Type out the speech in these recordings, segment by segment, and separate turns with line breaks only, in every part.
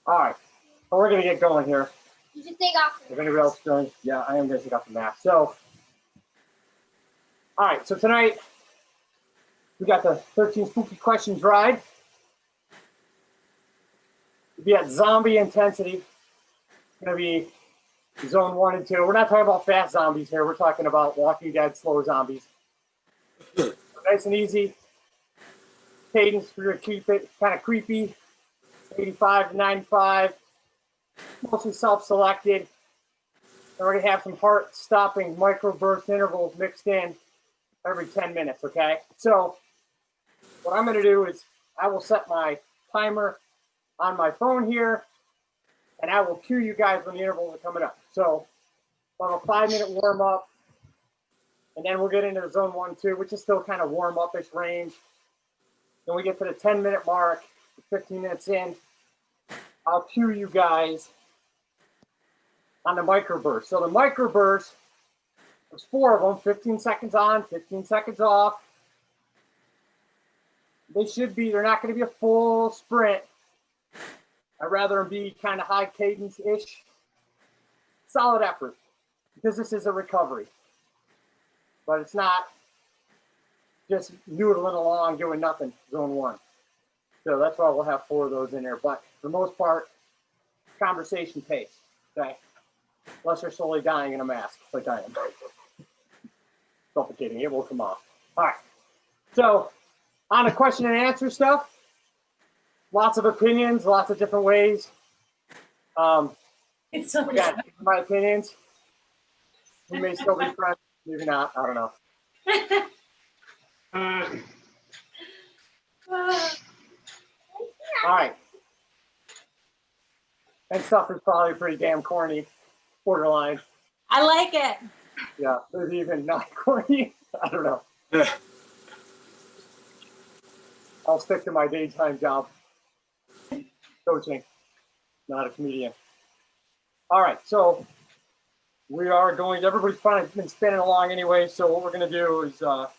All right, so we're gonna get going here.
You should take off.
If anybody else doing, yeah, I am gonna take off the mask. So, all right, so tonight we got the 13 spooky questions ride. We'll be at zombie intensity. It's gonna be zone 1 and 2. We're not talking about fast zombies here. We're talking about Walking Dead slow zombies. So nice and easy. Cadence, we're gonna keep it kind of creepy. 85 to 95. Mostly self-selected. I already have some heart-stopping microburst intervals mixed in every 10 minutes, okay? So what I'm going to do is I will set my timer on my phone here, and I will cue you guys when the intervals are coming up. So I'll have a 5-minute warm-up, and then we'll get into the zone 1, 2, which is still kind of warm-up-ish range. Then we get to the 10-minute mark, 15 minutes in. I'll cue you guys on the microburst. So the microburst, there's 4 of them, 15 seconds on, 15 seconds off. They're not going to be a full sprint. I'd rather them be kind of high cadence-ish. Solid effort, because this is a recovery. But it's not just noodling along, doing nothing, zone 1. So that's why we'll have 4 of those in there. But for the most part, conversation pace, okay? Unless you're slowly dying in a mask, like I am. Suffocating, it will come off. All right. So on the question and answer stuff, lots of opinions, lots of different ways.
It's so
Again, my opinions. We may still be friends, maybe not. I don't know. All right. And stuff is probably pretty damn corny, borderline.
I like it.
Yeah, there's even not corny. I don't know. I'll stick to my daytime job. Coaching, not a comedian. All right, so we are going, everybody's probably been spinning along anyway, so what we're going to do is start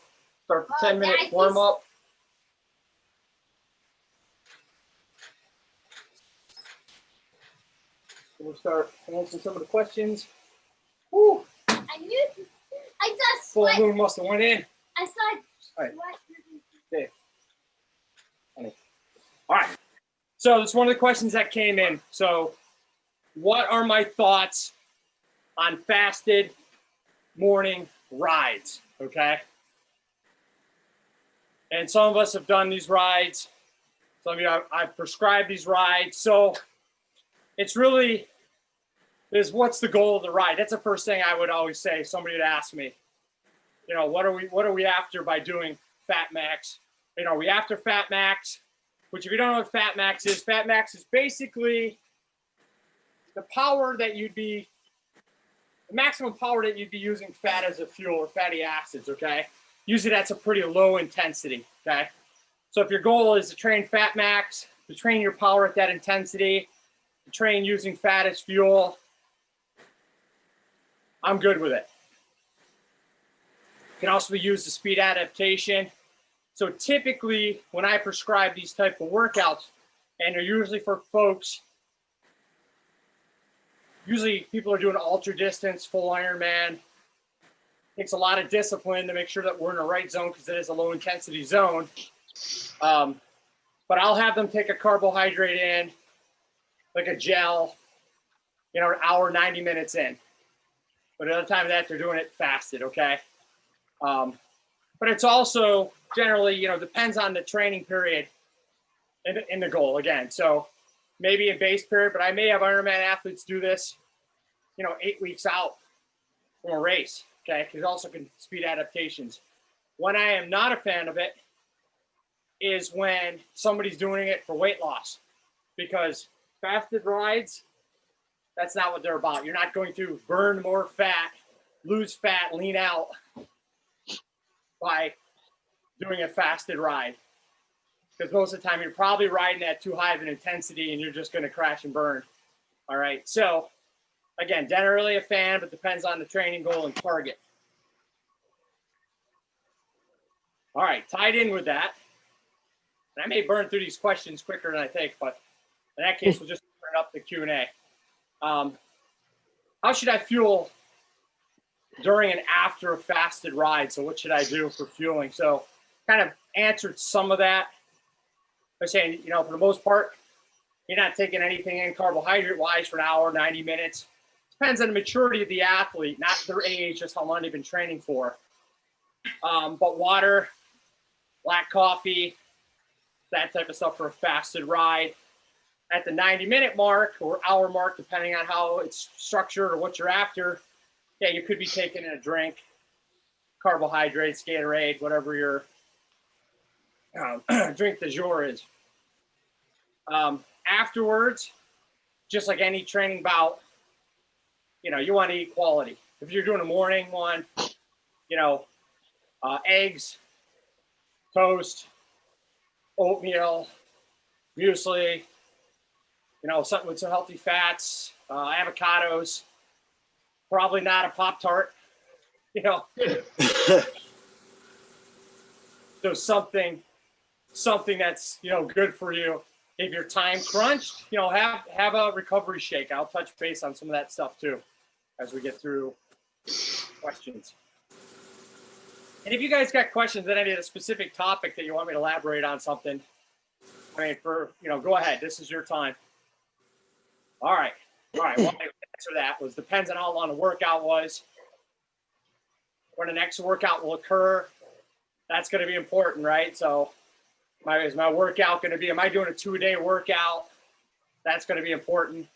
the 10-minute warm-up. We'll start answering some of the questions. Woo!
I just
Full
sweat.
moon must have went in.
I saw
All right.
sweat.
Okay. All right. So that's one of the questions that came in. So what are my thoughts on fasted morning rides? Okay. And some of us have done these rides. Some of you, I've prescribed these rides. So it's really is what's the goal of the ride? That's the first thing I would always say. Somebody would ask me, you know, what are we after by doing Fat Max? You know, are we after Fat Max? Which, if you don't know what Fat Max is basically the power that the maximum power that you'd be using fat as a fuel or fatty acids, okay? Usually that's a pretty low intensity, okay? So if your goal is to train Fat Max, to train your power at that intensity, to train using fat as fuel, I'm good with it. It can also be used as speed adaptation. So typically, when I prescribe these type of workouts, and they're usually for folks, usually people are doing ultra distance, full Ironman. Takes a lot of discipline to make sure that we're in the right zone because it is a low intensity zone. But I'll have them take a carbohydrate in, like a gel, you know, an hour, 90 minutes in. But at the time of that, they're doing it fasted, okay? But it's also generally, you know, depends on the training period in the goal again. So maybe a base period, but I may have Ironman athletes do this, you know, 8 weeks out from a race, okay? Because it also can speed adaptations. When I am not a fan of it is when somebody's doing it for weight loss, because fasted rides, that's not what they're about. You're not going to burn more fat, lose fat, lean out by doing a fasted ride. Because most of the time you're probably riding at too high of an intensity and you're just going to crash and burn. All right. So again, generally a fan, but depends on the training goal and target. All right. Tied in with that, and I may burn through these questions quicker than I think, but in that case, we'll just up the Q&A. How should I fuel during and after a fasted ride? So what should I do for fueling? So kind of answered some of that by saying, you know, for the most part, you're not taking anything in carbohydrate-wise for an hour, 90 minutes. Depends on the maturity of the athlete, not their age, just how long they've been training for. But water, black coffee, that type of stuff for a fasted ride. At the 90-minute mark or hour mark, depending on how it's structured or what you're after, yeah, you could be taking in a drink, carbohydrates, Gatorade, whatever your drink du jour is. Afterwards, just like any training bout, you know, you want to eat quality. If you're doing a morning one, you know, eggs, toast, oatmeal, muesli, you know, something with some healthy fats, avocados, probably not a Pop-Tart, you know. So something that's, you know, good for you. If you're time crunched, you know, have a recovery shake. I'll touch base on some of that stuff too as we get through questions. And if you guys got questions on any of the specific topic that you want me to elaborate on something, I mean, you know, go ahead. This is your time. All right. Well, I answer that depends on how long the workout was. When the next workout will occur, that's going to be important, right? So is my workout going to be, am I doing a 2-a-day workout? That's going to be important.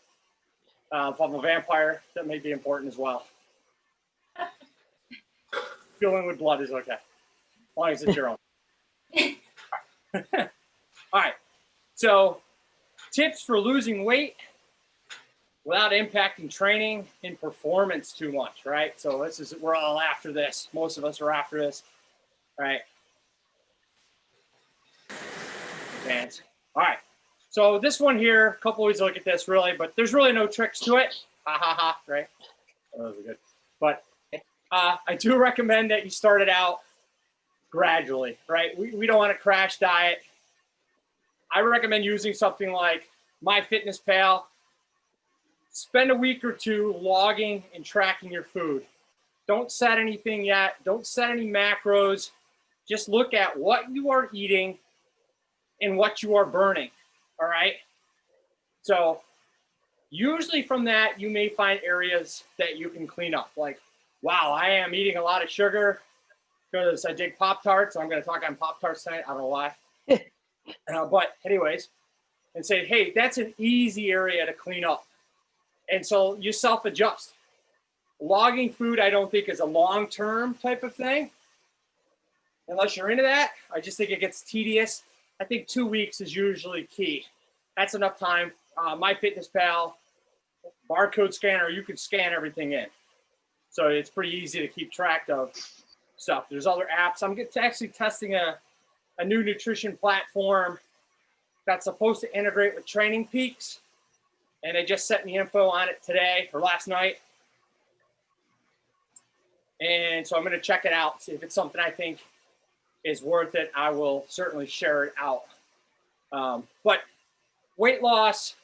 If I'm a vampire, that may be important as well. Fueling with blood is okay, as long as it's your own. All right. So tips for losing weight without impacting training and performance too much, right? So we're all after this. Most of us are after this, right? Advance. All right. So this one here, a couple ways to look at this really, but there's really no tricks to it. Ha ha ha, right? Oh, those are good. But I do recommend that you start it out gradually, right? We don't want to crash diet. I recommend using something like MyFitnessPal. Spend a week or two logging and tracking your food. Don't set anything yet. Don't set any macros. Just look at what you are eating and what you are burning, all right? So usually from that, you may find areas that you can clean up. Like, wow, I am eating a lot of sugar because I dig Pop-Tarts. I'm going to talk on Pop-Tarts tonight. I don't know why. But anyways, and say, hey, that's an easy area to clean up. And so you self-adjust. Logging food, I don't think is a long-term type of thing. Unless you're into that, I just think it gets tedious. I think 2 weeks is usually key. That's enough time. MyFitnessPal, barcode scanner, you can scan everything in. So it's pretty easy to keep track of stuff. There's other apps. I'm actually testing a new nutrition platform that's supposed to integrate with Training Peaks. And they just sent me info on it today or last night. And so I'm going to check it out, see if it's something I think is worth it. I will certainly share it out. But weight loss,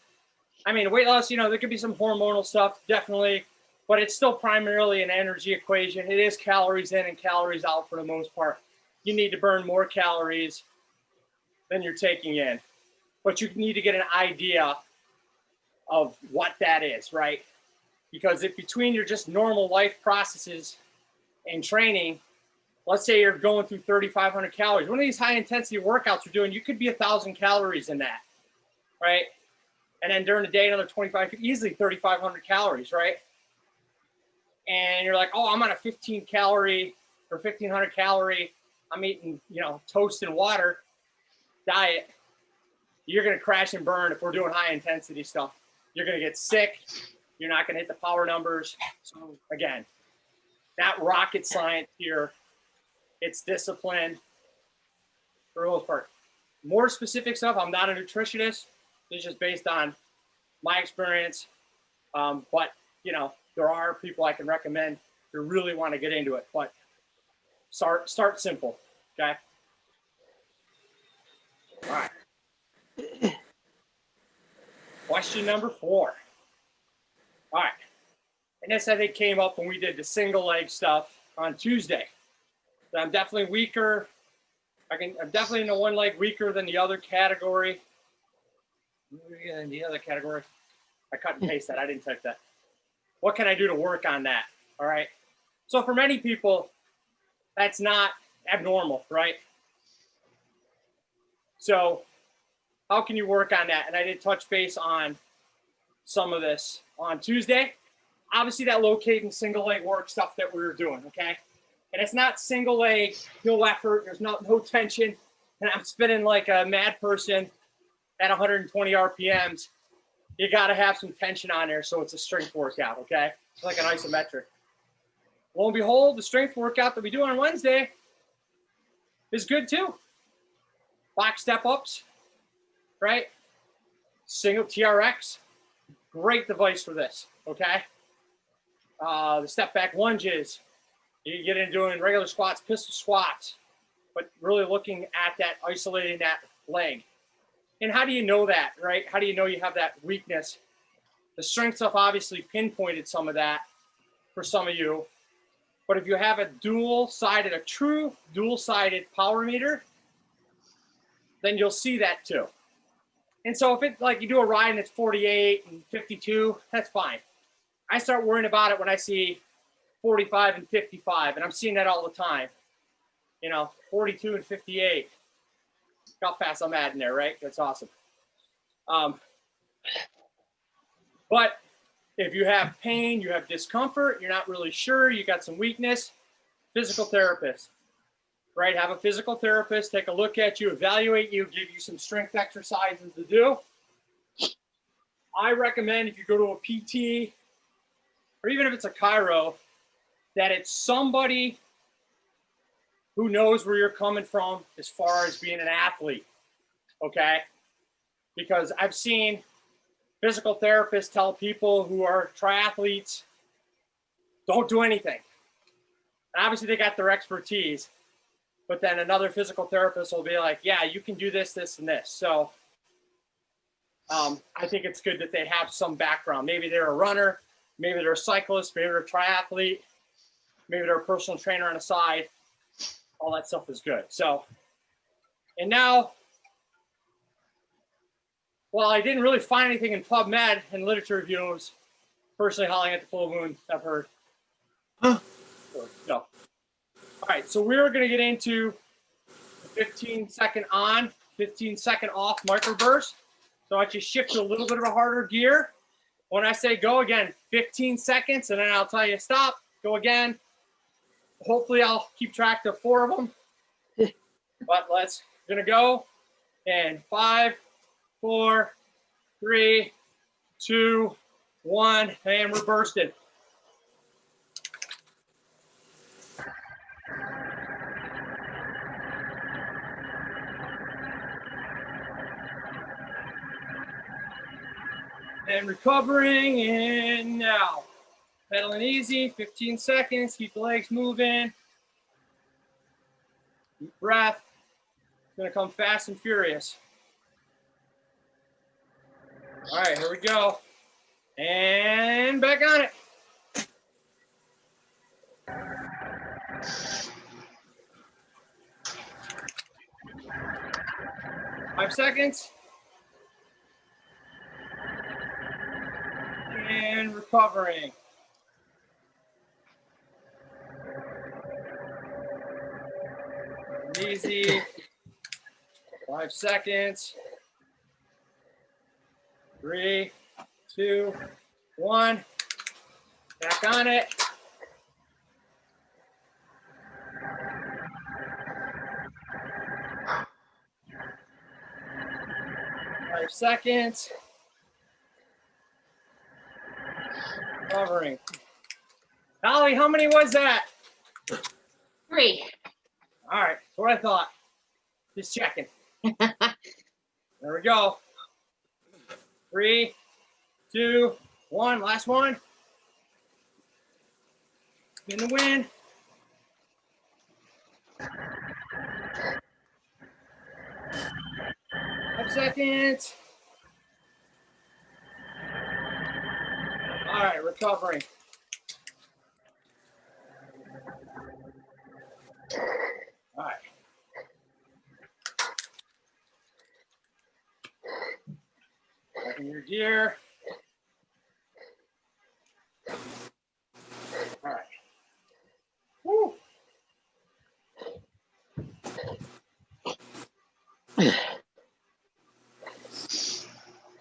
you know, there could be some hormonal stuff, definitely, but it's still primarily an energy equation. It is calories in and calories out for the most part. You need to burn more calories than you're taking in, but you need to get an idea of what that is, right? Because if between your just normal life processes and training, let's say you're going through 3,500 calories. One of these high intensity workouts you're doing, you could be 1,000 calories in that, right? And then during the day, another 25, easily 3,500 calories, right? And you're like, oh, I'm on a 15 calorie or 1,500 calorie, I'm eating, you know, toast and water diet. You're going to crash and burn if we're doing high intensity stuff. You're going to get sick. You're not going to hit the power numbers. So again, not rocket science here. It's discipline for the most part. More specific stuff, I'm not a nutritionist. It's just based on my experience. But, you know, there are people I can recommend who really want to get into it. But start simple, okay? All right. Well, Question number 4. All right. And this, I think, came up when we did the single leg stuff on Tuesday. So I'm definitely weaker. I'm definitely in the one leg weaker than the other category. In the other category, I cut and paste that. I didn't type that. What can I do to work on that? All right. So for many people, that's not abnormal, right? So how can you work on that? And I did touch base on some of this on Tuesday. Obviously, that locating single leg work stuff that we were doing, okay? And it's not single leg, no effort, there's no tension, and I'm spinning like a mad person at 120 RPMs. You got to have some tension on there so it's a strength workout, okay? It's like an isometric. Lo and behold, the strength workout that we do on Wednesday is good too. Box step ups, right? Single TRX, great device for this, okay? The step back lunges, you get into doing regular squats, pistol squats, but really looking at that, isolating that leg. And how do you know that, right? How do you know you have that weakness? The strength stuff obviously pinpointed some of that for some of you. But if you have a true dual-sided power meter, then you'll see that too. And so if it's like you do a ride and it's 48 and 52, that's fine. I start worrying about it when I see 45 and 55, and I'm seeing that all the time. 42 and 58. Look how fast I'm adding there, right? That's awesome. But if you have pain, you have discomfort, you're not really sure, you got some weakness, physical therapist, right? Have a physical therapist take a look at you, evaluate you, give you some strength exercises to do. I recommend if you go to a PT, or even if it's a chiro, that it's somebody who knows where you're coming from as far as being an athlete, okay? Because I've seen physical therapists tell people who are triathletes, don't do anything. And obviously they got their expertise, but then another physical therapist will be like, yeah, you can do this, this, and this. So I think it's good that they have some background. Maybe they're a runner, maybe they're a cyclist, maybe they're a triathlete, maybe they're a personal trainer on the side. All that stuff is good. So, and now, well, I didn't really find anything in PubMed and literature reviews. Personally, howling at the full moon, I've heard. Huh. So, all right, so we're going to get into 15-second on, 15-second off microburst. So I just shift to a little bit of a harder gear. When I say go again, 15 seconds, and then I'll tell you stop, go again. Hopefully I'll keep track of 4 of them. But gonna go in 5, 4, 3, 2, 1, and we're bursting. And recovering, and now. Pedaling easy, 15 seconds, keep the legs moving. Deep breath. It's gonna come fast and furious. All right, here we go. And back on it. Five seconds. And recovering. Easy. 5 seconds. 3, 2, 1. Back on it. Five seconds. Covering. Holly, how many was that?
3.
All right, that's what I thought. Just checking. There we go. 3, 2, 1. Last one. In the wind. 5 seconds. All right, recovering. All right. Back in your gear. All right. Woo.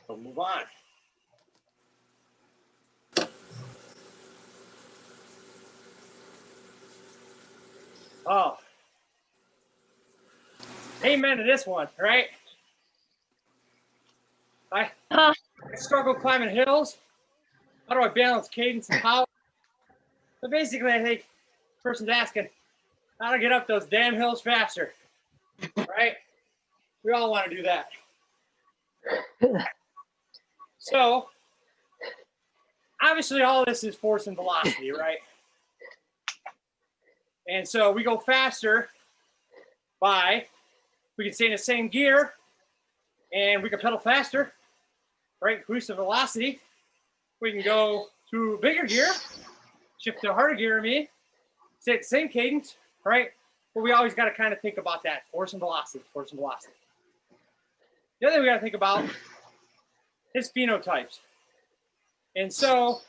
We'll move on. Oh. Amen to this one, right? I struggle climbing hills. How do I balance cadence and power? So basically, I think the person's asking how to get up those damn hills faster, right? We all want to do that. So obviously all of this is force and velocity, right? And so we go faster by, we can stay in the same gear and we can pedal faster, right? Increase the velocity. We can go to bigger gear, shift to harder gear, stay at the same cadence, right? But we always got to kind of think about that, force and velocity, force and velocity. The other thing we got to think about is phenotypes. And so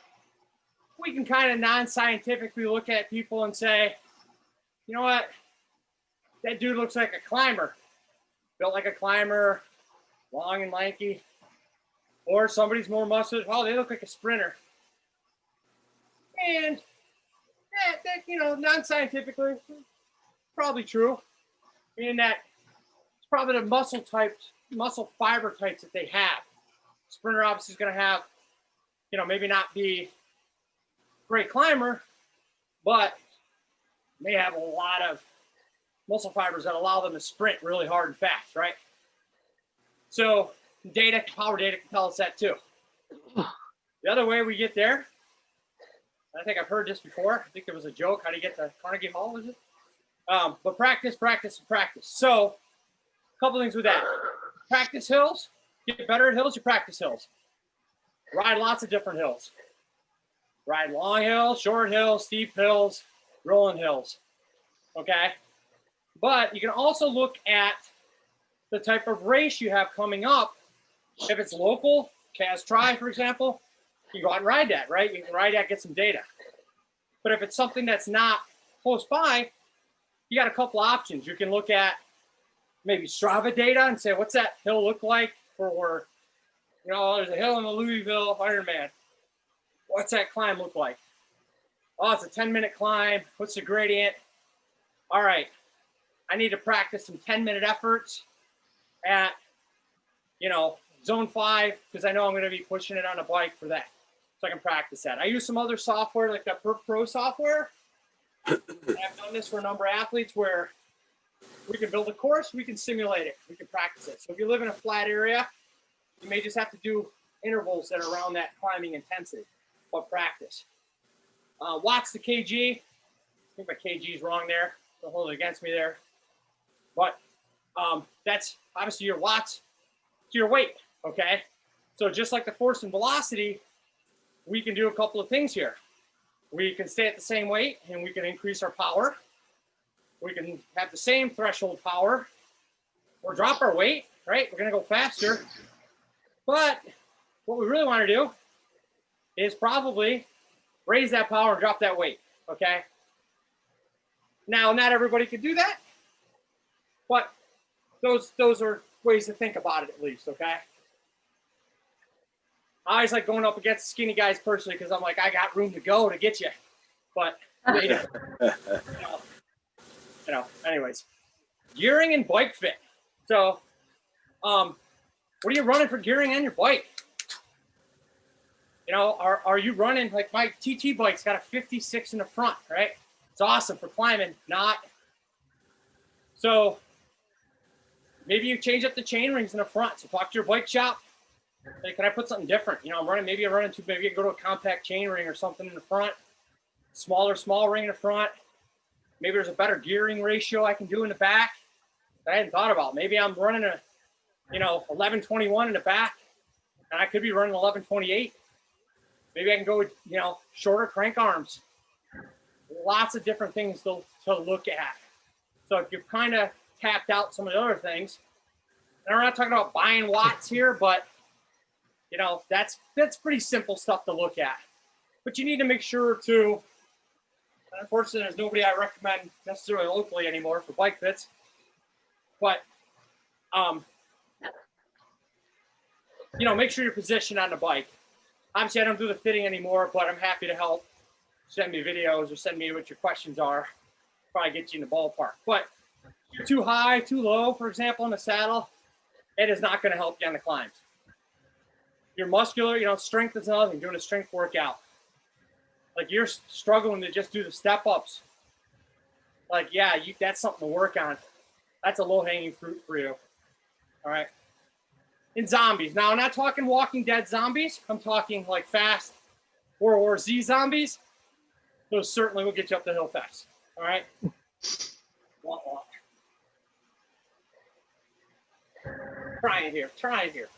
we can kind of non-scientifically look at people and say, you know what? That dude looks like a climber, built like a climber, long and lanky. Or somebody's more muscular. Oh, they look like a sprinter. And that you know, non-scientifically, probably true. In that it's probably the muscle fiber types that they have. Sprinter obviously is going to have, you know, maybe not be a great climber, but they have a lot of muscle fibers that allow them to sprint really hard and fast, right? So power data can tell us that too. The other way we get there, I think I've heard this before. I think there was a joke. How do you get to Carnegie Hall, was it? But practice, practice, and practice. So a couple things with that. Practice hills. Get better at hills, you practice hills. Ride lots of different hills. Ride long hills, short hills, steep hills, rolling hills. Okay? But you can also look at the type of race you have coming up. If it's local, Cas Tri, for example, you go out and ride that, right? You can ride that, get some data. But if it's something that's not close by, you got a couple options. You can look at maybe Strava data and say, what's that hill look like for, you know, there's a hill in the Louisville Ironman. What's that climb look like? Oh, it's a 10-minute climb. What's the gradient? All right, I need to practice some 10-minute efforts at, you know, zone 5, because I know I'm going to be pushing it on a bike for that. So I can practice that. I use some other software like that Pro software. I've done this for a number of athletes where we can build a course, we can simulate it, we can practice it. So if you live in a flat area, you may just have to do intervals that are around that climbing intensity, but practice. Watts to kg. I think my kg is wrong there. Don't hold it against me there. But that's obviously your watts to your weight, okay? So just like the force and velocity, we can do a couple of things here. We can stay at the same weight and we can increase our power. We can have the same threshold power or drop our weight, right? We're gonna go faster. But what we really wanna do is probably raise that power and drop that weight, okay? Now, not everybody can do that, but those are ways to think about it at least, okay? I always like going up against skinny guys personally because I'm like, I got room to go to get you. But, you know, anyways. Gearing and bike fit. So, what are you running for gearing on your bike? You know, are you running, like my TT bike's got a 56 in the front, right? It's awesome for climbing, not. So, maybe you change up the chain rings in the front. So talk to your bike shop. Hey, can I put something different? You know, maybe I go to a compact chain ring or something in the front, small ring in the front. Maybe there's a better gearing ratio I can do in the back that I hadn't thought about. Maybe I'm running a, 1121 in the back, and I could be running 1128. Maybe I can go with, shorter crank arms. Lots of different things to look at. So if you've kind of tapped out some of the other things, and we're not talking about buying watts here, but that's pretty simple stuff to look at. But you need to make sure to, unfortunately, there's nobody I recommend necessarily locally anymore for bike fits. But, make sure you're positioned on the bike. Obviously, I don't do the fitting anymore, but I'm happy to help. Send me videos or send me what your questions are. Probably get you in the ballpark. But if you're too high, too low, for example, in the saddle, it is not going to help you on the climbs. Your muscular, strength is another thing. Doing a strength workout. Like you're struggling to just do the step ups. Like, yeah, that's something to work on. That's a low hanging fruit for you. All right. In zombies. Now, I'm not talking Walking Dead zombies. I'm talking like fast World War Z zombies. Those certainly will get you up the hill fast. All right. Try it here.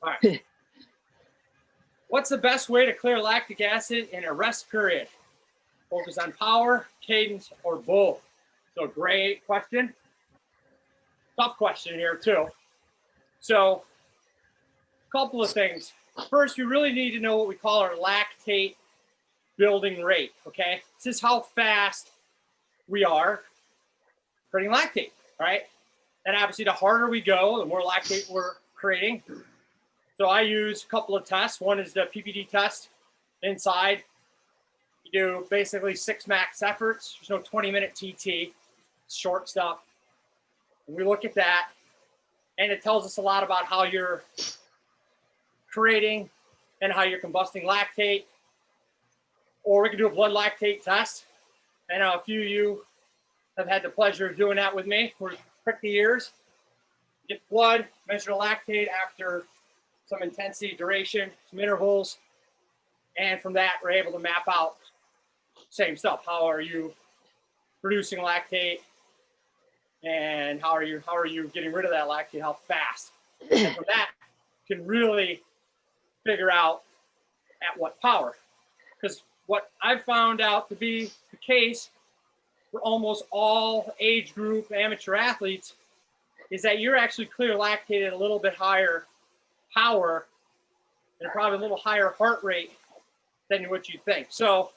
All right. What's the best way to clear lactic acid in a rest period? Focus on power, cadence, or both. So great question. Tough question here too. So a couple of things. First, you really need to know what we call our lactate building rate, okay? This is how fast we are creating lactate, right? And obviously, the harder we go, the more lactate we're creating. So I use a couple of tests. One is the PPD test inside. You do basically 6 max efforts. There's no 20-minute TT, short stuff. And we look at that, and it tells us a lot about how you're creating and how you're combusting lactate. Or we can do a blood lactate test. I know a few of you have had the pleasure of doing that with me. We're prick the ears, get blood, measure the lactate after some intensity, duration, some intervals. And from that, we're able to map out same stuff. How are you producing lactate? And how are you getting rid of that lactate? How fast? And from that, you can really figure out at what power. Because what I've found out to be the case for almost all age group amateur athletes is that you're actually clear lactate at a little bit higher power and probably a little higher heart rate than what you think. So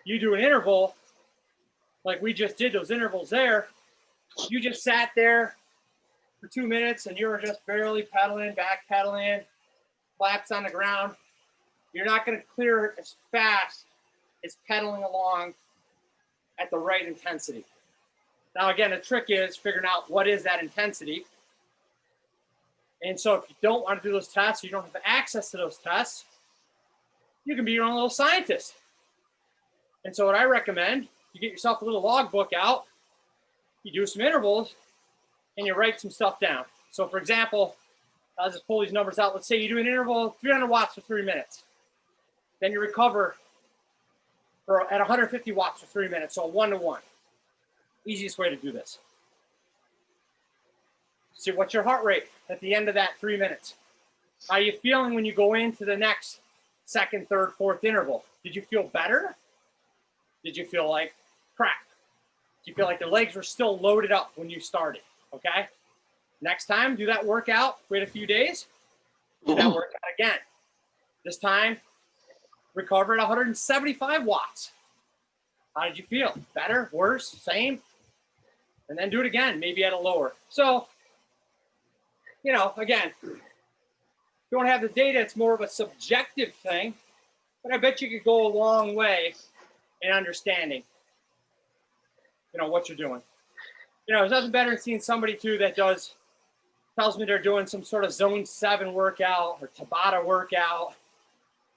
you do an interval like we just did, those intervals there, you just sat there for 2 minutes and you were just barely pedaling, back pedaling, flaps on the ground. You're not going to clear it as fast as pedaling along at the right intensity. Now, again, the trick is figuring out what is that intensity. And so if you don't want to do those tests, you don't have access to those tests, you can be your own little scientist. And so what I recommend, you get yourself a little logbook out, you do some intervals, and you write some stuff down. So for example, I'll just pull these numbers out. Let's say you do an interval, 300 watts for 3 minutes. Then you recover at 150 watts for 3 minutes, so 1-to-1. Easiest way to do this. See what's your heart rate at the end of that 3 minutes. How are you feeling when you go into the next second, third, fourth interval? Did you feel better? Did you feel like crap? Did you feel like the legs were still loaded up when you started? Okay? Next time, do that workout. Wait a few days. Do that workout again. This time, recover at 175 watts. How did you feel? Better? Worse? Same? And then do it again, maybe at a lower. So, again, you don't have the data. It's more of a subjective thing. But I bet you could go a long way in understanding, what you're doing. There's nothing better than seeing somebody, too, that tells me they're doing some sort of zone 7 workout or Tabata workout.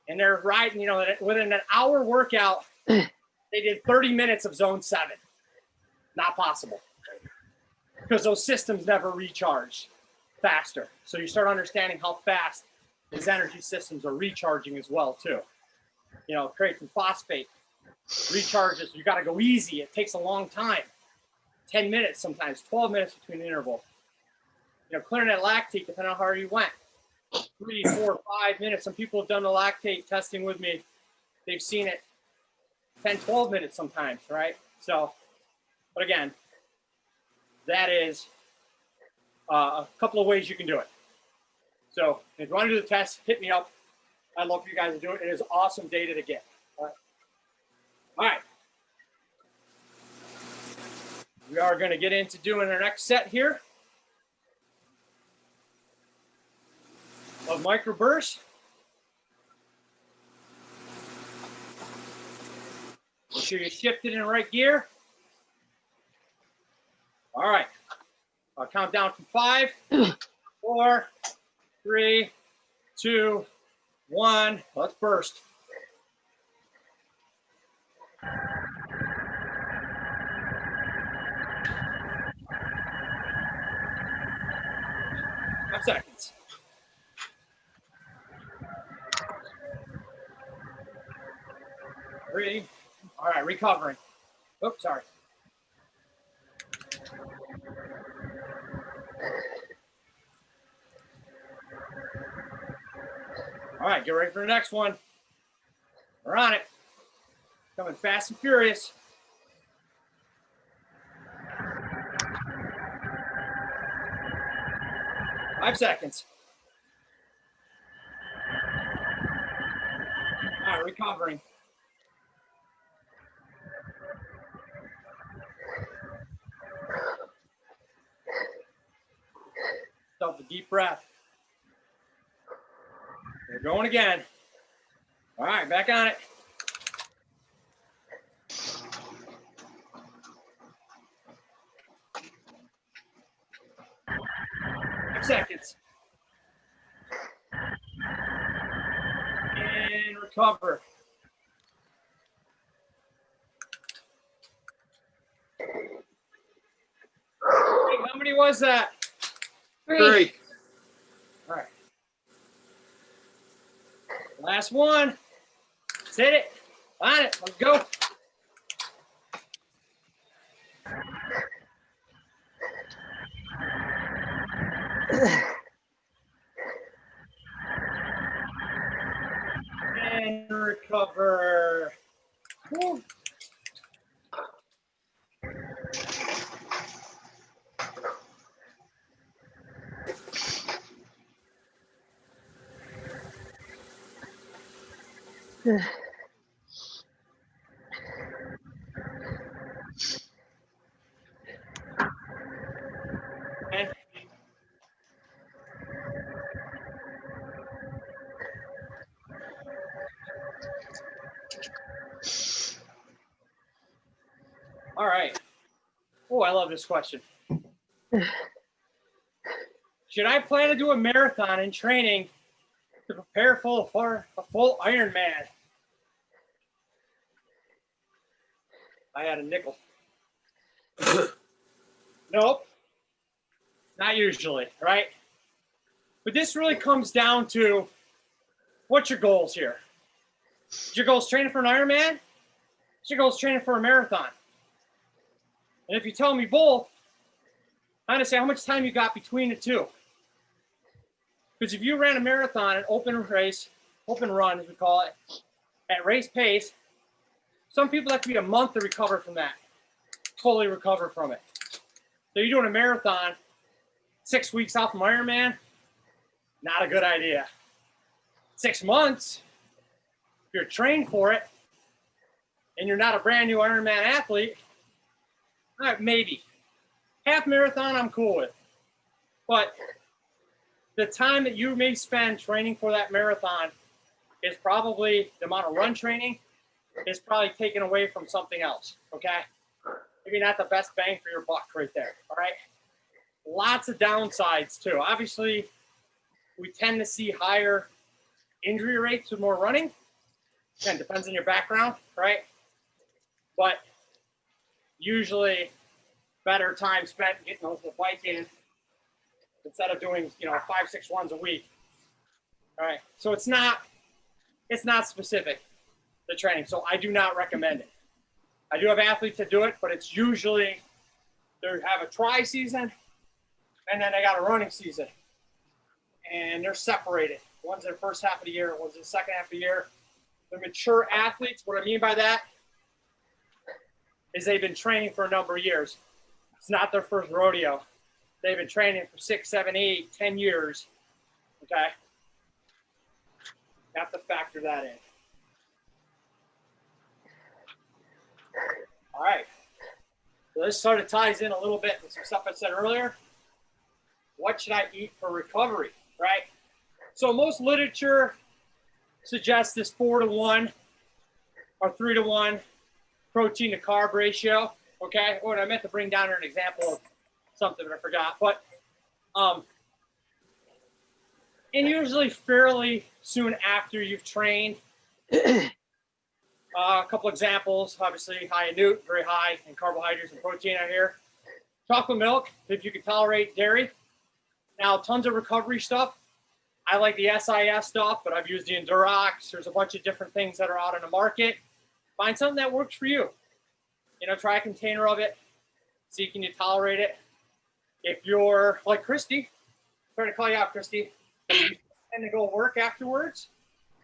And they're riding, within an hour workout, they did 30 minutes of zone 7. Not possible. Because those systems never recharge faster. So you start understanding how fast these energy systems are recharging as well, too. Create some phosphate. Recharges, you got to go easy. It takes a long time. 10 minutes sometimes, 12 minutes between interval. Clearing that lactate, depending on how hard you went. 3, 4, 5 minutes. Some people have done the lactate testing with me. They've seen it 10, 12 minutes sometimes, right? So, but again, that is a couple of ways you can do it. So if you want to do the test, hit me up. I'd love for you guys to do it. It is awesome data to get. All right. We are going to get into doing our next set here of microbursts. Make sure you shift it in the right gear. All right. I'll count down from 5, 4, 3, 2, 1. Let's burst. Five seconds. Three. All right, recovering. Oops, sorry. All right, get ready for the next one. We're on it. Coming fast and furious. Five seconds. All right, recovering. Self a deep breath. We're going again. All right, back on it. Seconds. And recover. Hey, how many was that?
3.
All right. Last one. Let's hit it. On it. Let's go. And recover. Woo. Okay. All right. Oh, I love this question. Should I plan to do a marathon in training to prepare for a full Ironman? I had a nickel. Nope. Not usually, right? But this really comes down to what's your goals here? Is your goals training for an Ironman? Is your goals training for a marathon? And if you tell me both, I'm gonna say how much time you got between the two. Because if you ran a marathon, an open race, open run as we call it, at race pace, some people have to be a month to recover from that, fully recover from it. So you're doing a marathon 6 weeks out from Ironman, not a good idea. 6 months, if you're trained for it, and you're not a brand new Ironman athlete, all right, maybe. Half marathon, I'm cool with. But the time that you may spend training for that marathon is probably the amount of run training is probably taken away from something else, okay? Maybe not the best bang for your buck right there, all right? Lots of downsides too. Obviously, we tend to see higher injury rates with more running. Again, depends on your background, right? But usually better time spent getting the bike in instead of doing 5, 6 runs a week. All right. So it's not specific, the training. So I do not recommend it. I do have athletes that do it, but it's usually they have a tri-season and then they got a running season. And they're separated. One's their first half of the year, one's the second half of the year. They're mature athletes. What I mean by that is they've been training for a number of years. It's not their first rodeo. They've been training for 6, 7, 8, 10 years. Okay? You have to factor that in. All right. So this sort of ties in a little bit with some stuff I said earlier. What should I eat for recovery, right? So most literature suggests this 4-to-1 or 3-to-1 protein to carb ratio. Okay, what I meant to bring down here an example of something that I forgot, but and usually fairly soon after you've trained. A couple examples, obviously high in NUT, very high in carbohydrates and protein out here. Chocolate milk, if you can tolerate dairy. Now, tons of recovery stuff. I like the SIS stuff, but I've used the Endurox. There's a bunch of different things that are out on the market. Find something that works for you. You know, try a container of it. See, can you tolerate it? If you're like Christy, trying to call you out, Christy, you tend to go work afterwards,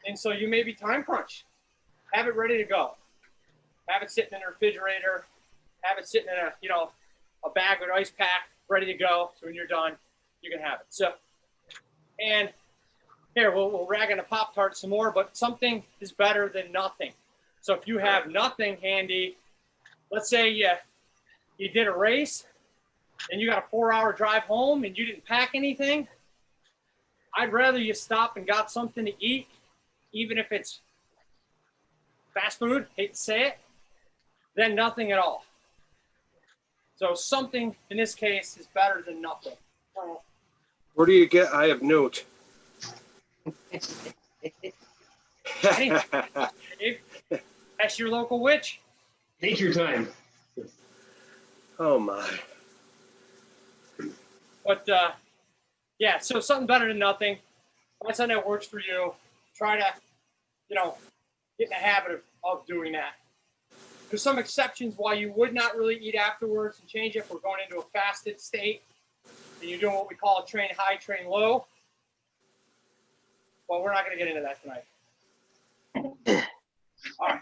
and so you may be time crunched. Have it ready to go. Have it sitting in the refrigerator. Have it sitting in a bag with ice pack, ready to go. So when you're done, you can have it. So, and here we'll rag on the Pop-Tart some more, but something is better than nothing. So if you have nothing handy, let's say you did a race and you got a 4-hour drive home and you didn't pack anything, I'd rather you stop and got something to eat, even if it's fast food, hate to say it, than nothing at all. So something in this case is better than nothing.
Where do you get? I have NUT.
That's your local witch.
Take your time.
Oh my.
But yeah, so something better than nothing. Find something that works for you. Try to, get in the habit of doing that. There's some exceptions why you would not really eat afterwards and change if we're going into a fasted state and you're doing what we call a train high, train low. Well, we're not going to get into that tonight. All right.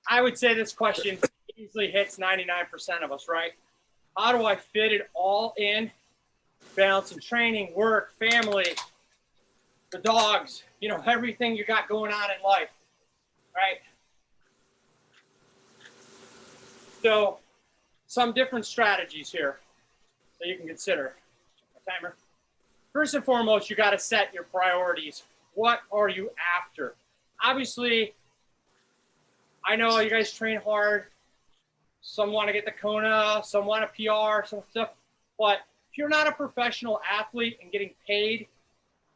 I would say this question easily hits 99% of us, right? How do I fit it all in? Balancing training, work, family, the dogs, everything you got going on in life, right? So some different strategies here that you can consider. Timer. First and foremost, you got to set your priorities. What are you after? Obviously, I know you guys train hard. Some want to get the Kona, some want a PR, some stuff. But if you're not a professional athlete and getting paid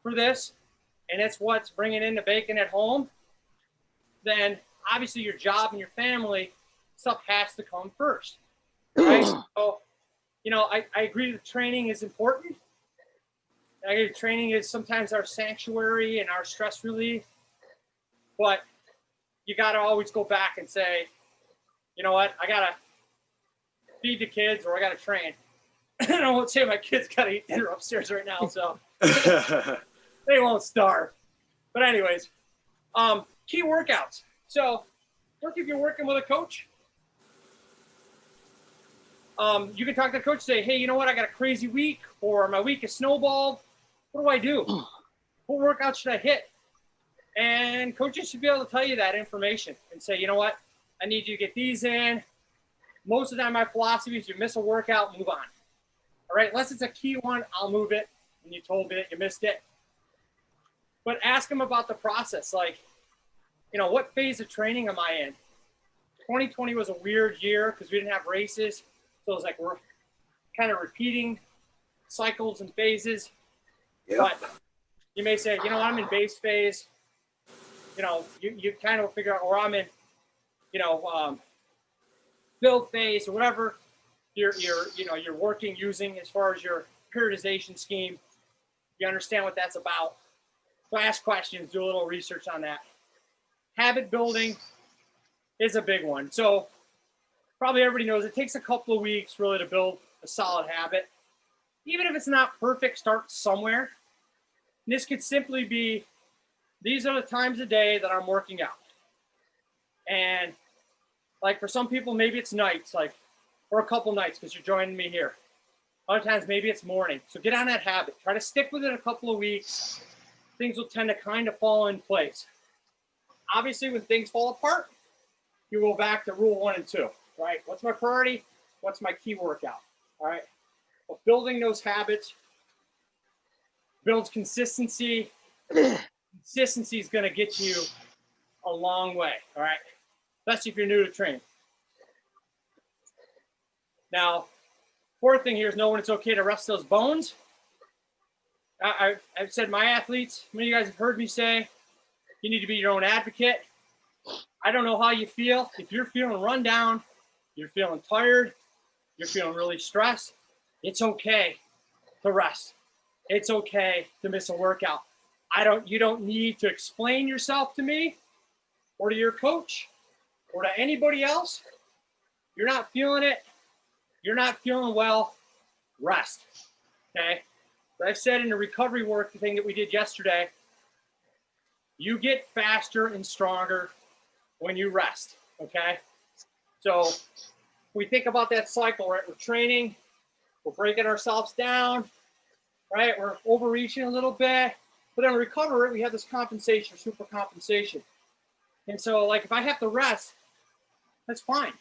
for this, and it's what's bringing in the bacon at home, then obviously your job and your family stuff has to come first, right? So, I agree that training is important. I agree training is sometimes our sanctuary and our stress relief, but you got to always go back and say, you know what, I got to feed the kids or I got to train. I won't say my kids got to eat dinner upstairs right now, so they won't starve. But anyways, key workouts. So look, if you're working with a coach, you can talk to the coach and say, hey, you know what? I got a crazy week or my week is snowballed. What do I do? What workout should I hit? And coaches should be able to tell you that information and say, you know what? I need you to get these in. Most of the time, my philosophy is you miss a workout, move on. All right, unless it's a key one, I'll move it. And you told me that you missed it. But ask them about the process. Like, what phase of training am I in? 2020 was a weird year because we didn't have races. So it's like we're kind of repeating cycles and phases. Yep. But you may say, I'm in base phase. You kind of figure out, or I'm in, build phase or whatever you're working using as far as your periodization scheme. You understand what that's about. So ask questions, do a little research on that. Habit building is a big one. So probably everybody knows it takes a couple of weeks really to build a solid habit. Even if it's not perfect, start somewhere. And this could simply be, these are the times of day that I'm working out. And like for some people, maybe it's nights, like, or a couple nights because you're joining me here. Other times, maybe it's morning. So get on that habit. Try to stick with it a couple of weeks. Things will tend to kind of fall in place. Obviously, when things fall apart, you go back to rule 1 and 2, right? What's my priority? What's my key workout, all right? But building those habits builds consistency. Consistency is going to get you a long way, all right? Especially if you're new to training. Now, fourth thing here is know when it's okay to rest those bones. I've said my athletes, many of you guys have heard me say, you need to be your own advocate. I don't know how you feel. If you're feeling run down, you're feeling tired, you're feeling really stressed, it's okay to rest. It's okay to miss a workout. You don't need to explain yourself to me or to your coach or to anybody else. You're not feeling it. You're not feeling well. Rest. Okay. But I've said in the recovery work, the thing that we did yesterday, you get faster and stronger when you rest. Okay. So we think about that cycle, right? We're training, we're breaking ourselves down, right? We're overreaching a little bit, but in recovery, we have this compensation, super compensation. And so like, if I have to rest, that's fine.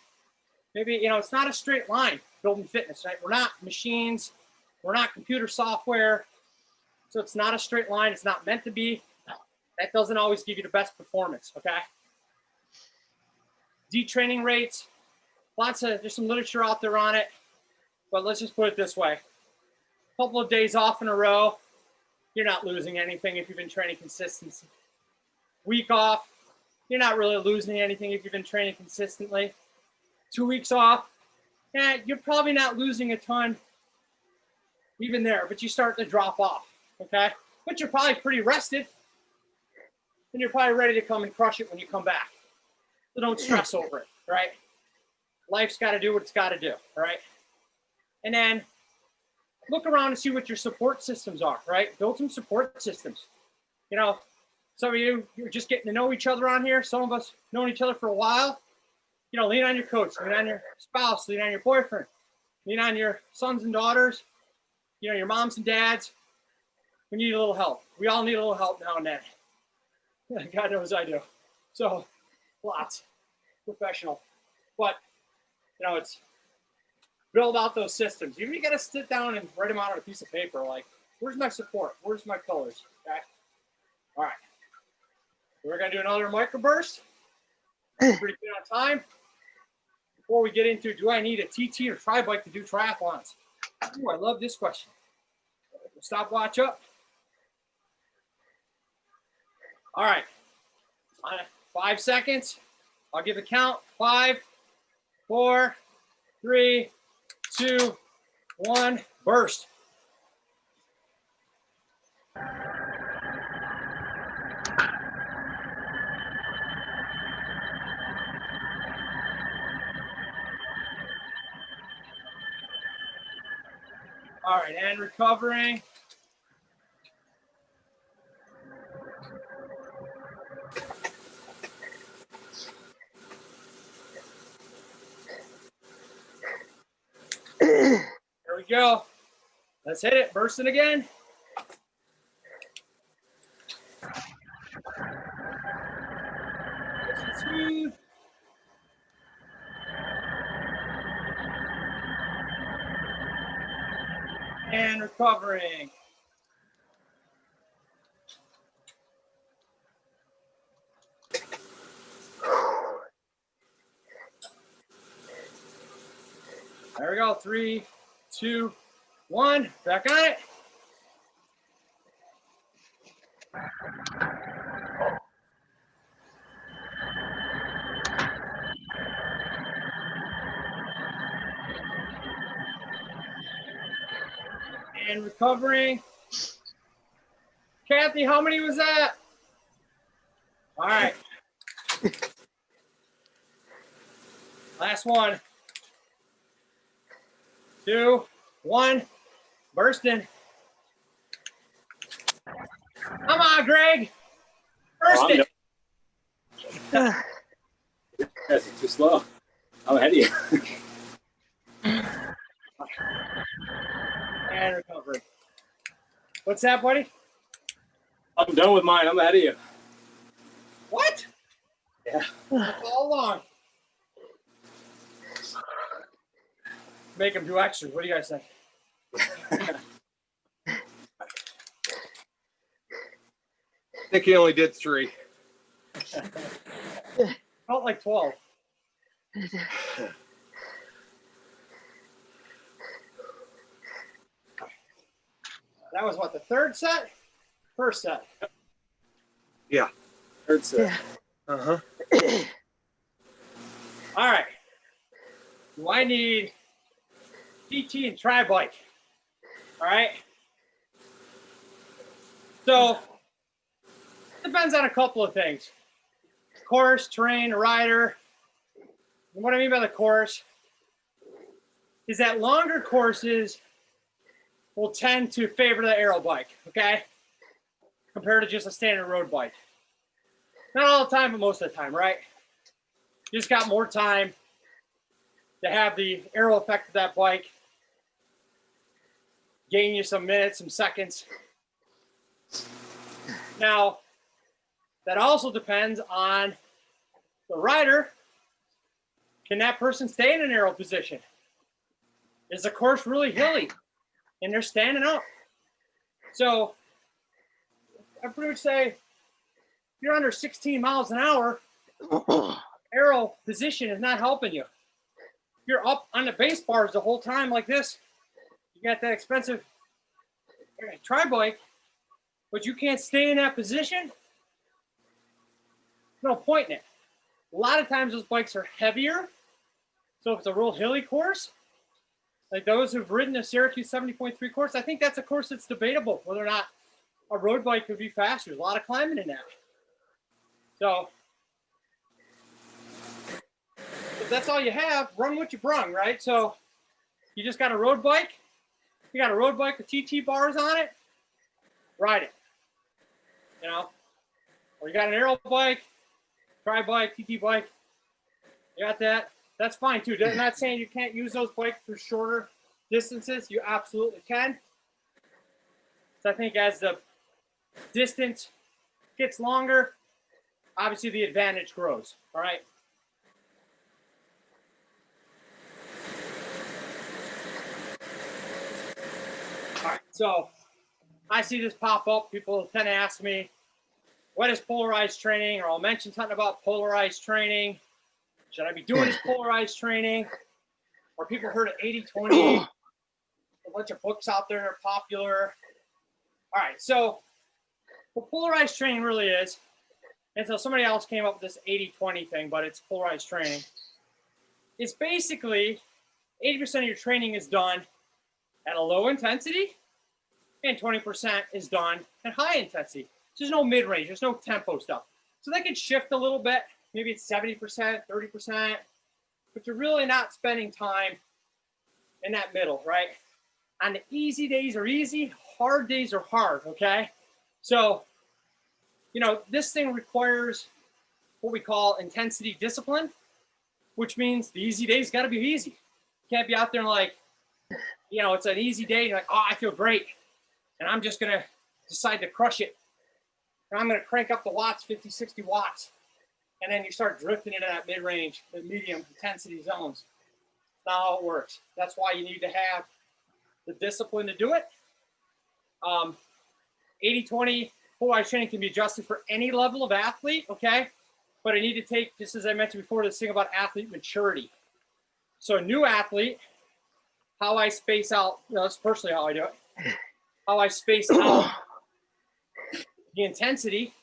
Maybe, it's not a straight line building fitness, right? We're not machines. We're not computer software. So it's not a straight line. It's not meant to be. That doesn't always give you the best performance, okay? Detraining rates, there's some literature out there on it, but let's just put it this way. A couple of days off in a row, you're not losing anything if you've been training consistency. Week off, you're not really losing anything if you've been training consistently. 2 weeks off, you're probably not losing a ton even there, but you start to drop off, okay? But you're probably pretty rested, and you're probably ready to come and crush it when you come back. So don't stress over it, right? Life's got to do what it's got to do, right? And then look around and see what your support systems are, right? Build some support systems. Some of you're just getting to know each other on here. Some of us known each other for a while. Lean on your coach, lean on your spouse, lean on your boyfriend, lean on your sons and daughters, your moms and dads. We need a little help. We all need a little help now and then. God knows I do. So lots, professional. But, it's build out those systems. You got to sit down and write them out on a piece of paper. Like, where's my support? Where's my pillars? Okay. All right. We're going to do another microburst. Pretty good on time. Before we get into, do I need a TT or tri-bike to do triathlons? Ooh, I love this question. Stopwatch up. All right. 5 seconds. I'll give a count. 5, 4, 3, 2, 1. Burst. All right, and recovering. There we go. Let's hit it. Bursting again. Smooth. And recovering. There we go. 3, 2, 1. Back on it. And recovering. Kathy, how many was that? All right. Last one. 2, 1. Bursting. on, Greg. First
Oh,
it.
You guys are too slow. I'm ahead of you.
And recovery. What's that, buddy?
I'm done with mine. I'm ahead of you.
What?
Yeah.
All along. Make him do extras. What do you guys think?
I think he only did 3.
Felt like 12. That was what, the third set? First set.
Yeah.
Third set.
Uh-huh.
All right. Do I need PT and tri-bike? All right. So, depends on a couple of things. Course, terrain, rider. And what I mean by the course is that longer courses will tend to favor the aero bike, okay? Compared to just a standard road bike. Not all the time, but most of the time, right? You just got more time to have the aero effect of that bike, gain you some minutes, some seconds. Now, that also depends on the rider. Can that person stay in an aero position? Is the course really hilly and they're standing up? So I pretty much say, if you're under 16 miles an hour, aero position is not helping you. You're up on the base bars the whole time like this. You got that expensive tri-bike, but you can't stay in that position. No point in it. A lot of times those bikes are heavier. So if it's a real hilly course, like those who've ridden the Syracuse 70.3 course, I think that's a course that's debatable whether or not a road bike could be faster. There's a lot of climbing in that. So if that's all you have, run what you brung, right? So you just got a road bike. You got a road bike with TT bars on it. Ride it. You know, or you got an aero bike, tri-bike, TT bike. You got that. That's fine too. I'm not saying you can't use those bikes for shorter distances. You absolutely can. So I think as the distance gets longer, obviously the advantage grows. All right. All right. So I see this pop up. People tend to ask me, what is polarized training? Or I'll mention something about polarized training. Should I be doing this polarized training? Or people heard of 80-20, a bunch of books out there that are popular. All right, so what polarized training really is, and so somebody else came up with this 80-20 thing, but it's polarized training. It's basically 80% of your training is done at a low intensity, and 20% is done at high intensity. There's no mid-range, there's no tempo stuff. So they could shift a little bit. Maybe it's 70%, 30%, but you're really not spending time in that middle, right? On the easy days are easy, hard days are hard, okay? So, you know, this thing requires what we call intensity discipline, which means the easy days got to be easy. You can't be out there and like, you know, it's an easy day, and you're like, oh, I feel great, and I'm just going to decide to crush it. And I'm going to crank up the watts, 50, 60 watts. And then you start drifting into that mid-range, the medium intensity zones. That's not how it works. That's why you need to have the discipline to do it. 80-20 polarized training can be adjusted for any level of athlete, okay? But I need to take, just as I mentioned before, this thing about athlete maturity. So a new athlete, how I space out, you know, that's personally how I do it. How I space out the intensity,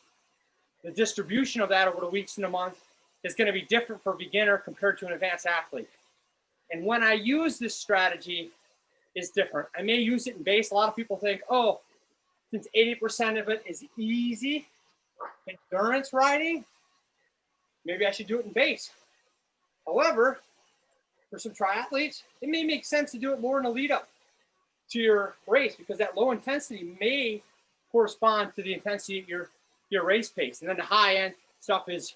the distribution of that over the weeks and the month is going to be different for a beginner compared to an advanced athlete. And when I use this strategy is different. I may use it in base. A lot of people think, oh, since 80% of it is easy endurance riding, maybe I should do it in base. However, for some triathletes, it may make sense to do it more in a lead up to your race because that low intensity may correspond to the intensity of your race pace. And then the high end stuff is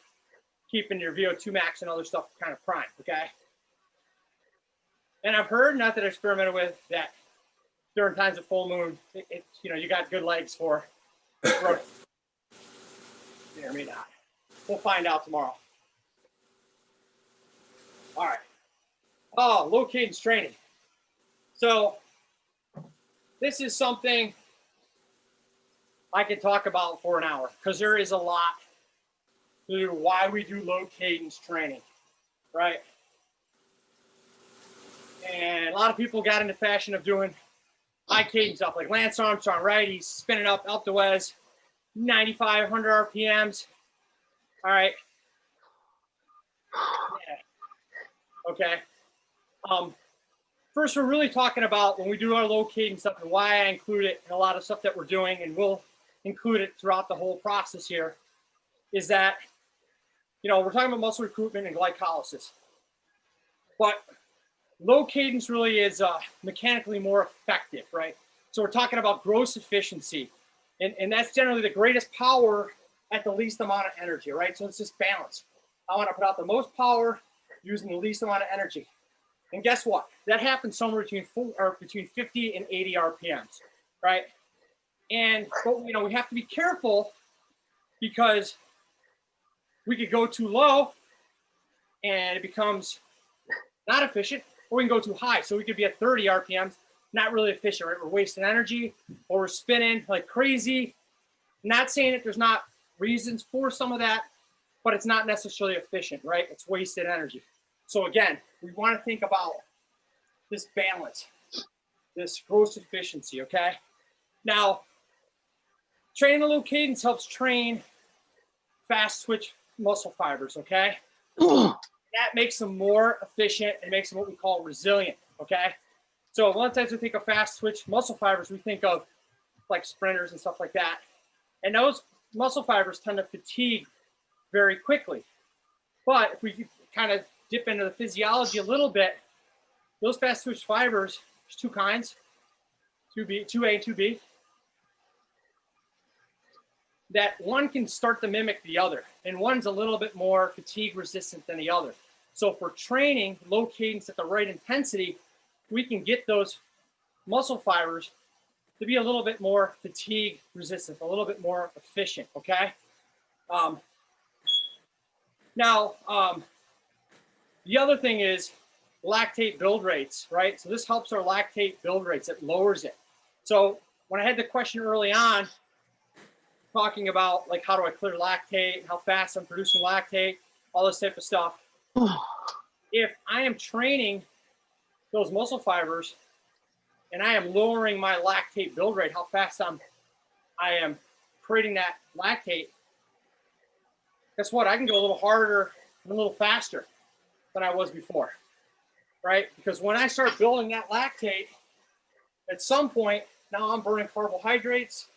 keeping your VO2 max and other stuff kind of prime, okay? And I've heard, not that I experimented with, that during times of full moon, you got good legs for running. May or may not. We'll find out tomorrow. All right. Oh, low cadence training. So this is something I could talk about for an hour because there is a lot to why we do low cadence training, right? And a lot of people got into fashion of doing high cadence stuff, like Lance Armstrong, right? He's spinning up the Wes, 95, 100 RPMs. All right. Yeah. Okay. First, we're really talking about when we do our low cadence stuff and why I include it in a lot of stuff that we're doing, and we'll include it throughout the whole process here, is that, we're talking about muscle recruitment and glycolysis. But low cadence really is mechanically more effective, right? So we're talking about gross efficiency. And that's generally the greatest power at the least amount of energy, right? So it's just balance. I want to put out the most power using the least amount of energy. And guess what? That happens somewhere between 50 and 80 RPMs, right? And we have to be careful because we could go too low and it becomes not efficient, or we can go too high. So we could be at 30 RPMs, not really efficient, right? We're wasting energy, or we're spinning like crazy. Not saying that there's not reasons for some of that, but it's not necessarily efficient, right? It's wasted energy. So again, we want to think about this balance, this gross efficiency, okay? Now, training a low cadence helps train fast twitch muscle fibers, okay? That makes them more efficient and makes them what we call resilient, okay? So a lot of times we think of fast twitch muscle fibers, we think of like sprinters and stuff like that. And those muscle fibers tend to fatigue very quickly. But if we kind of dip into the physiology a little bit, those fast twitch fibers, there's two kinds, 2A and 2B, that one can start to mimic the other, and one's a little bit more fatigue resistant than the other. So if we're training low cadence at the right intensity, we can get those muscle fibers to be a little bit more fatigue resistant, a little bit more efficient, okay? The other thing is lactate build rates, right? So this helps our lactate build rates, it lowers it. So when I had the question early on, talking about like how do I clear lactate, how fast I'm producing lactate, all this type of stuff. If I am training those muscle fibers and I am lowering my lactate build rate, how fast I am creating that lactate, guess what? I can go a little harder and a little faster than I was before, right? Because when I start building that lactate, at some point, now I'm burning carbohydrates,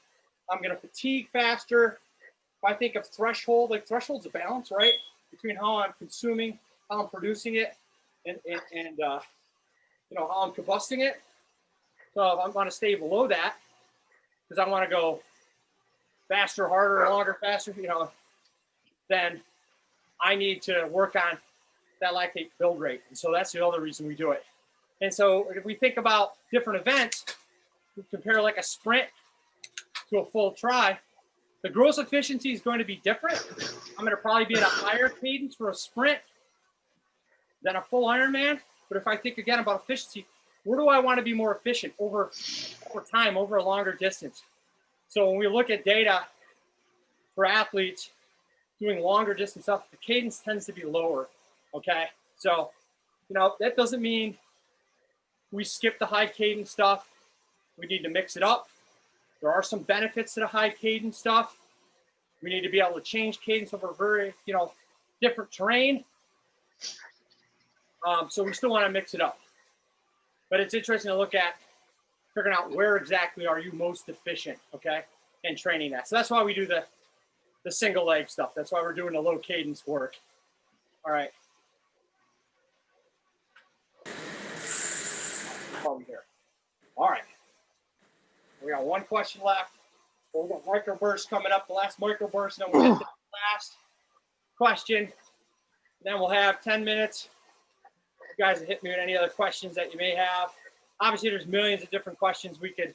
I'm going to fatigue faster. If I think of threshold, like threshold's a balance, right? Between how I'm consuming, how I'm producing it, and how I'm combusting it. So if I'm going to stay below that, because I want to go faster, harder, longer, faster, then I need to work on that lactate build rate. And so that's the other reason we do it. And so if we think about different events, we compare like a sprint to a full try, the gross efficiency is going to be different. I'm going to probably be at a higher cadence for a sprint than a full Ironman. But if I think again about efficiency, where do I want to be more efficient over time, over a longer distance? So when we look at data for athletes doing longer distance stuff, the cadence tends to be lower. Okay. So, that doesn't mean we skip the high cadence stuff. We need to mix it up. There are some benefits to the high cadence stuff. We need to be able to change cadence over very, different terrain. So we still want to mix it up. But it's interesting to look at figuring out where exactly are you most efficient, okay, and training that. So that's why we do the single leg stuff. That's why we're doing the low cadence work. All right. Over here. All right. We got one question left. We've got microburst coming up, the last microburst, and then we'll get to the last question. Then we'll have 10 minutes. You guys hit me with any other questions that you may have. Obviously, there's millions of different questions we could,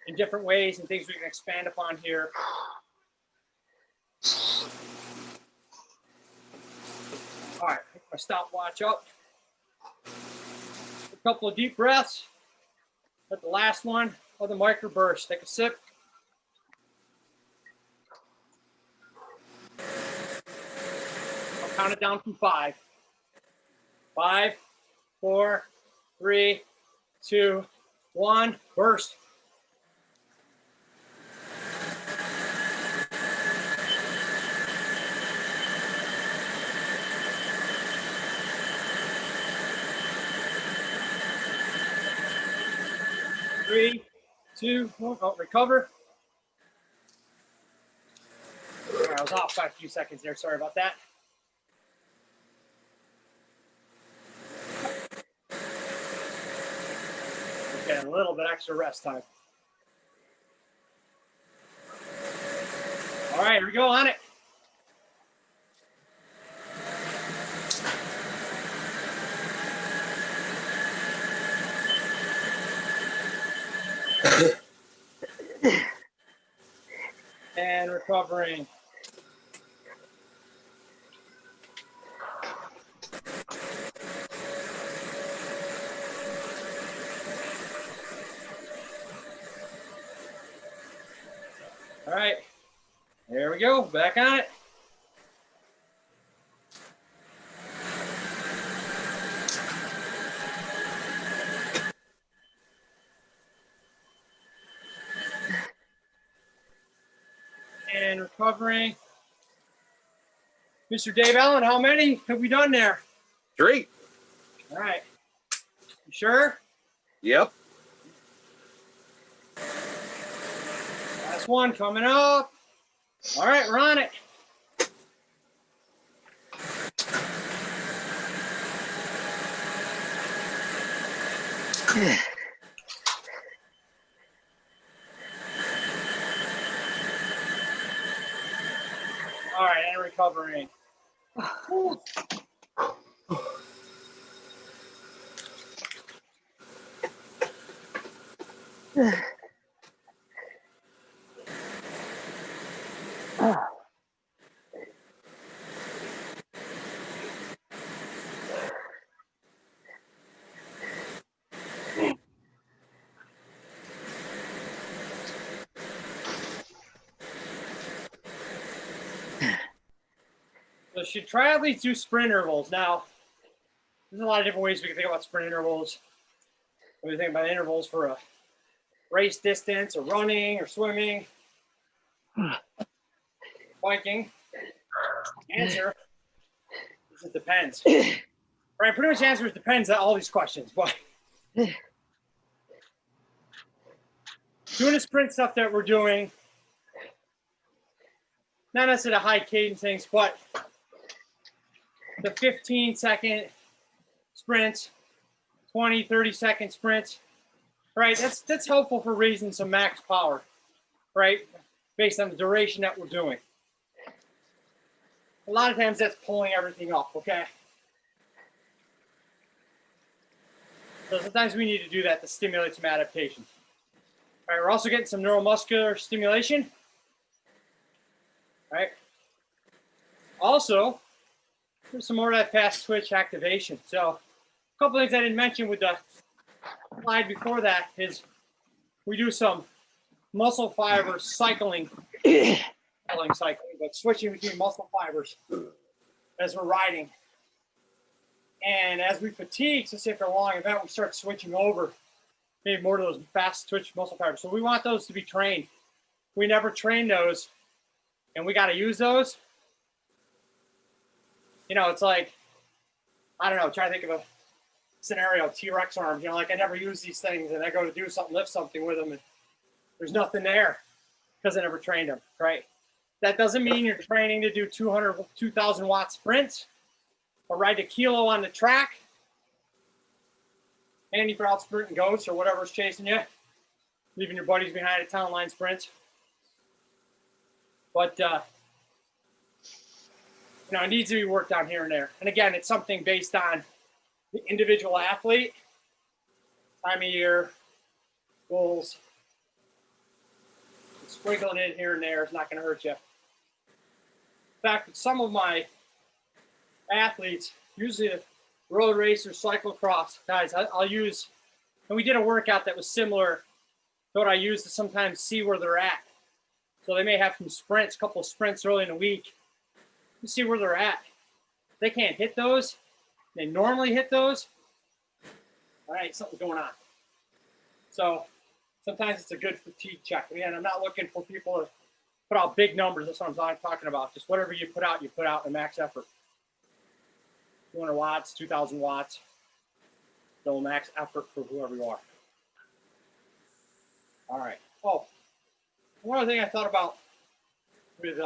in different ways, and things we can expand upon here. All right, pick my stopwatch up. A couple of deep breaths. At the last one of the microburst, take a sip. I'll count it down from 5. 5, 4, 3, 2, 1, burst. Three, 2, 1. Oh, recover. All right, I was off by a few seconds there. Sorry about that. Get a little bit extra rest time. All right, here we go on it. And recovering. All right, there we go, back on it. And recovering. Mr. Dave Allen, how many have we done there?
3.
All right, you sure?
Yep.
Last one coming up. All right, we're on it. All right, and recovering. So should triathletes do sprint intervals? Now, there's a lot of different ways we can think about sprint intervals. When we think about intervals for a race distance or running or swimming, biking, answer is it depends. Right, pretty much the answer is depends on all these questions, but doing the sprint stuff that we're doing, not necessarily the high cadence things, but the 15-second sprints, 20, 30-second sprints, right? That's helpful for raising some max power, right? Based on the duration that we're doing. A lot of times that's pulling everything up, okay? So sometimes we need to do that to stimulate some adaptation. All right, we're also getting some neuromuscular stimulation. All right. Also, there's some more of that fast twitch activation. So a couple things I didn't mention with the slide before that is we do some muscle fiber cycling, but switching between muscle fibers as we're riding. And as we fatigue, so say for a long event, we start switching over maybe more to those fast twitch muscle fibers. So we want those to be trained. We never train those, and we got to use those. You know, it's like, I don't know, try to think of a scenario, T-Rex arms, you know, like I never use these things and I go to do something, lift something with them and there's nothing there because I never trained them, right? That doesn't mean you're training to do 2,000 watt sprints or ride a kilo on the track. Andy for out sprinting ghosts or whatever's chasing you, leaving your buddies behind at town line sprints. But it needs to be worked on here and there. And again, it's something based on the individual athlete, time of year, goals. Sprinkling it here and there is not going to hurt you. In fact, with some of my athletes, usually road racers, cyclocross guys, I'll use, and we did a workout that was similar to what I use to sometimes see where they're at. So they may have some sprints, a couple of sprints early in the week. You see where they're at. If they can't hit those, they normally hit those. All right, something's going on. So sometimes it's a good fatigue check. Again, I'm not looking for people to put out big numbers. That's what I'm talking about. Just whatever you put out in max effort. 200 watts, 2,000 watts. No max effort for whoever you are. All right. Oh, one other thing I thought about with